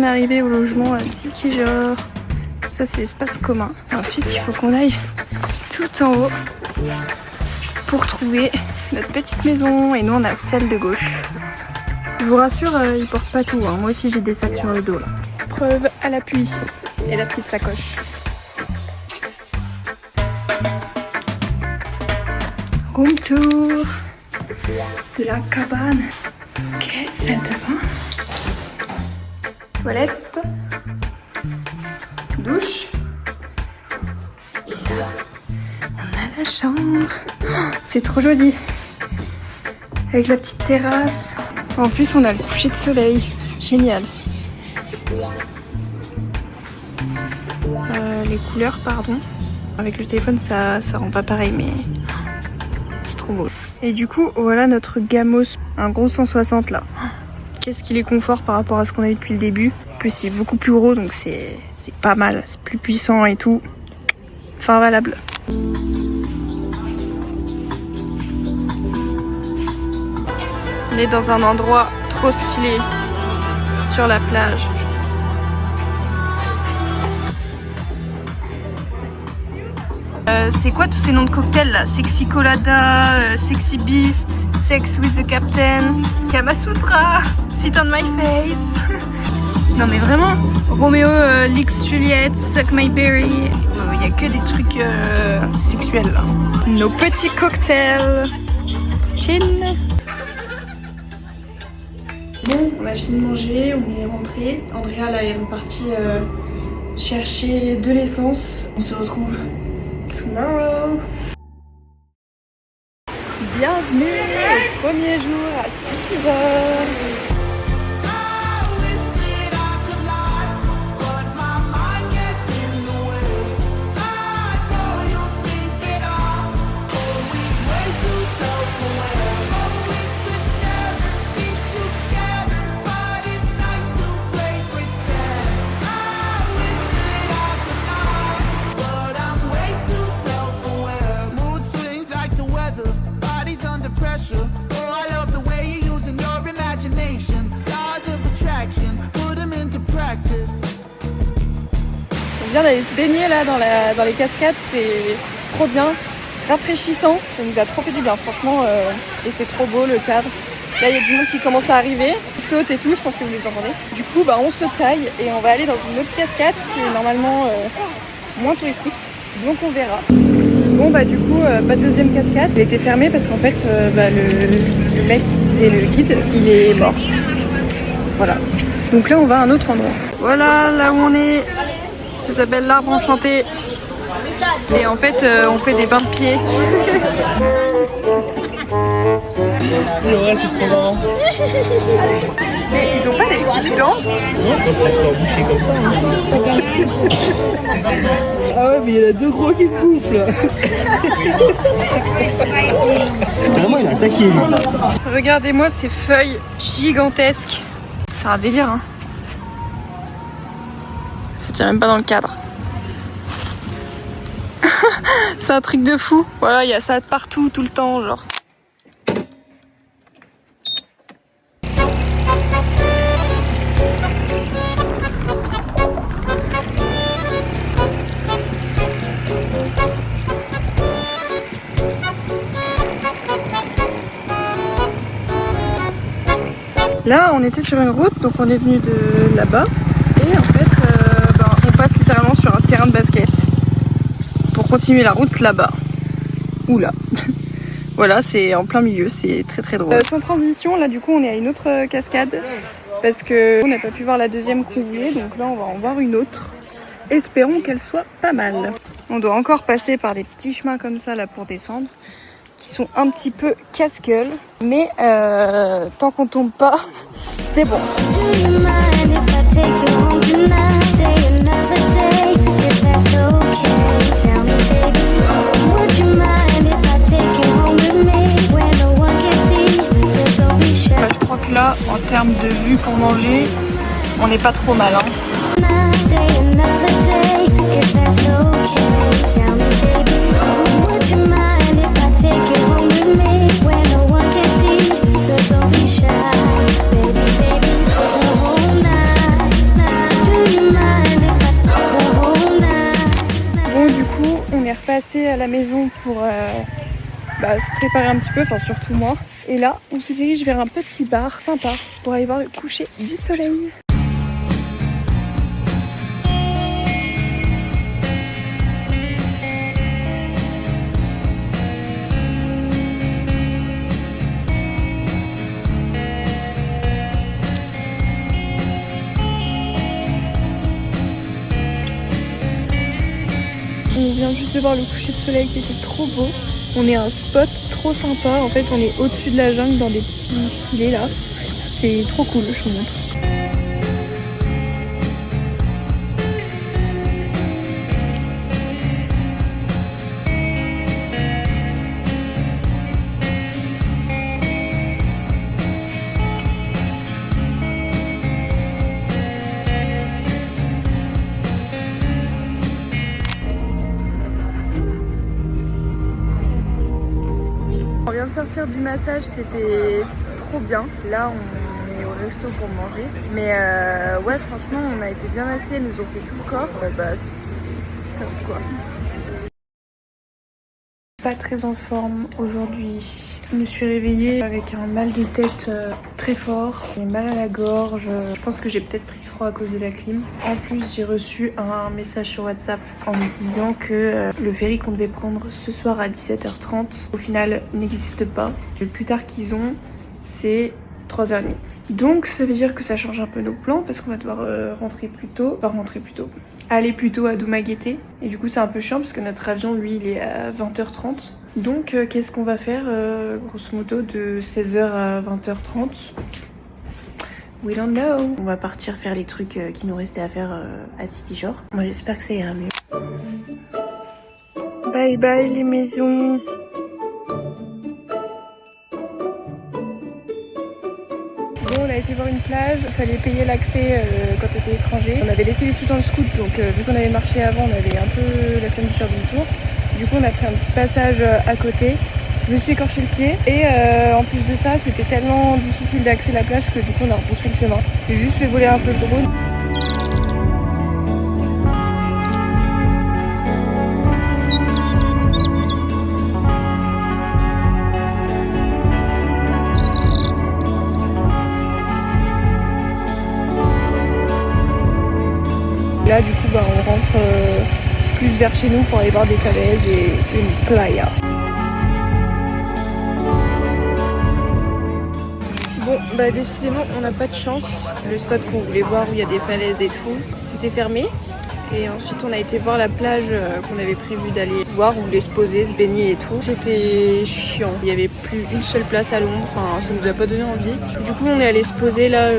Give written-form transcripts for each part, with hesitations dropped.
bien arrivé au logement à Sikijor. Ça c'est l'espace commun. Ensuite il faut qu'on aille tout en haut pour trouver notre petite maison. Et nous on a celle de gauche. Je vous rassure, ils portent pas tout. Hein. Moi aussi j'ai des sacs sur le dos là. Preuve à l'appui. Et la petite sacoche. Room tour de la cabane. Ok, salle de bain. Toilette. Douche. Et là, on a la chambre. Oh, c'est trop joli. Avec la petite terrasse. En plus, on a le coucher de soleil. Génial. Les couleurs, pardon. Avec le téléphone, ça rend pas pareil, mais c'est trop beau. Et du coup, voilà notre Gamos. Un gros 160 là. Qu'est-ce qu'il est confort par rapport à ce qu'on a eu depuis le début. En plus, c'est beaucoup plus gros, donc c'est pas mal. C'est plus puissant et tout. Enfin, valable. On est dans un endroit trop stylé. Sur la plage. C'est quoi tous ces noms de cocktails là? Sexy Colada, Sexy Beast, Sex with the Captain, Kamasutra, Sit on my face. Non mais vraiment, Romeo licks Juliet, Suck my berry. Y a que des trucs sexuels là. Nos petits cocktails. Chin. Bon, on a fini de manger, on est rentré. Andrea là est repartie chercher de l'essence. On se retrouve tomorrow. Bienvenue au premier jour à Sikijor. On vient d'aller se baigner là dans les cascades, c'est trop bien, rafraîchissant, ça nous a trop fait du bien franchement et c'est trop beau le cadre. Là il y a du monde qui commence à arriver, ils sautent et tout, je pense que vous les entendez. Du coup bah, on se taille et on va aller dans une autre cascade qui est normalement moins touristique, donc on verra. Bon bah du coup pas de deuxième cascade, elle était fermée parce qu'en fait le mec qui faisait le guide il est mort. Voilà, donc là on va à un autre endroit. Voilà là où on est. Ça s'appelle l'arbre enchanté. Et en fait, on fait des bains de pieds. C'est vrai, c'est trop marrant. Mais ils ont pas des petites dents? Non, ça peut leur boucher comme ça. Hein. Ah ouais, mais il y en a deux gros qui me bouffent là. Vraiment, il a attaqué lui. Regardez-moi ces feuilles gigantesques. C'est un délire, hein. Ça tient même pas dans le cadre. C'est un truc de fou. Voilà, il y a ça partout, tout le temps, genre. Là, on était sur une route, donc on est venu de là-bas. Et en fait, on passe littéralement sur un terrain de basket pour continuer la route là-bas. Oula. Voilà, c'est en plein milieu, c'est très très drôle. Sans transition, là du coup on est à une autre cascade parce que on n'a pas pu voir la deuxième qu'on voulait, donc là on va en voir une autre. Espérons qu'elle soit pas mal. On doit encore passer par des petits chemins comme ça là pour descendre, qui sont un petit peu casse-gueule, mais tant qu'on tombe pas, c'est bon. Je crois que là, en termes de vue pour manger, on n'est pas trop mal. Hein. coup, on est repassé à la maison pour se préparer un petit peu, enfin surtout moi. Et là, on se dirige vers un petit bar sympa pour aller voir le coucher du soleil. On vient juste de voir le coucher de soleil qui était trop beau. On est à un spot trop sympa. En fait, on est au-dessus de la jungle dans des petits filets là. C'est trop cool, je vous montre. On vient de sortir du massage, c'était trop bien. Là, on est au resto pour manger. Mais ouais, franchement, on a été bien massés, ils nous ont fait tout le corps. C'était top quoi. Pas très en forme aujourd'hui. Je me suis réveillée avec un mal de tête très fort. J'ai mal à la gorge. Je pense que j'ai peut-être pris froid à cause de la clim. En plus, j'ai reçu un message sur WhatsApp en me disant que le ferry qu'on devait prendre ce soir à 17h30, au final, n'existe pas. Le plus tard qu'ils ont, c'est 3h30. Donc, ça veut dire que ça change un peu nos plans parce qu'on va devoir aller plus tôt à Dumaguete. Et du coup, c'est un peu chiant parce que notre avion, lui, il est à 20h30. Donc, qu'est-ce qu'on va faire grosso modo de 16h à 20h30 ? We don't know. On va partir faire les trucs qui nous restaient à faire à City Shore. Moi, j'espère que ça ira mieux. Bye bye les maisons. Bon, on a été voir une plage, il fallait payer l'accès quand on était étranger. On avait laissé les sous dans le scoot, donc vu qu'on avait marché avant, on avait un peu la flemme de faire demi-tour. Du coup, on a pris un petit passage à côté. Je me suis écorché le pied et en plus de ça, c'était tellement difficile d'accéder à la plage que du coup, on a repoussé le chemin. J'ai juste fait voler un peu le drone. Là, du coup, on rentre plus vers chez nous pour aller voir des falaises et une playa. Bon, décidément, on n'a pas de chance. Le spot qu'on voulait voir où il y a des falaises et tout, c'était fermé. Et ensuite, on a été voir la plage qu'on avait prévu d'aller voir. On voulait se poser, se baigner et tout. C'était chiant. Il n'y avait plus une seule place à l'ombre. Enfin, ça nous a pas donné envie. Du coup, on est allé se poser là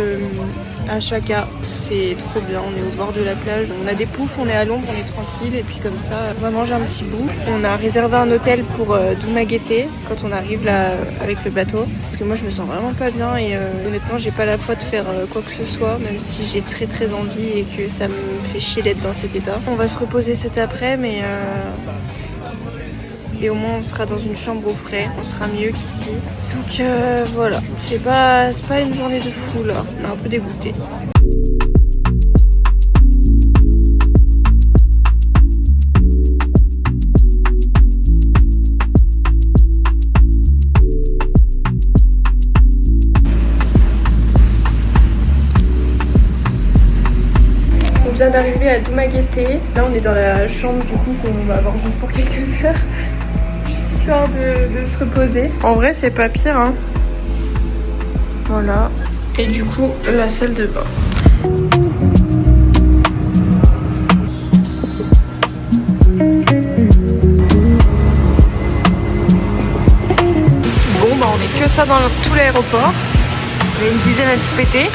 à Chaka. C'est trop bien. On est au bord de la plage. On a des poufs, on est à l'ombre, on est tranquille. Et puis comme ça, on va manger un petit bout. On a réservé un hôtel pour Dumaguete quand on arrive là avec le bateau. Parce que moi, je me sens vraiment pas bien. Et honnêtement, j'ai pas la foi de faire quoi que ce soit. Même si j'ai très très envie et que ça me fait chier d'être dans cet état. On va se reposer cet après, mais et au moins on sera dans une chambre au frais, on sera mieux qu'ici. Donc voilà, c'est pas une journée de fou là, on est un peu dégoûté. On vient d'arriver à Dumaguete. Là on est dans la chambre du coup qu'on va avoir juste pour quelques heures. Juste histoire de se reposer. En vrai c'est pas pire hein. Voilà. Et du coup la salle de bain. Bon on est que ça dans tout l'aéroport. On est une dizaine à tout péter.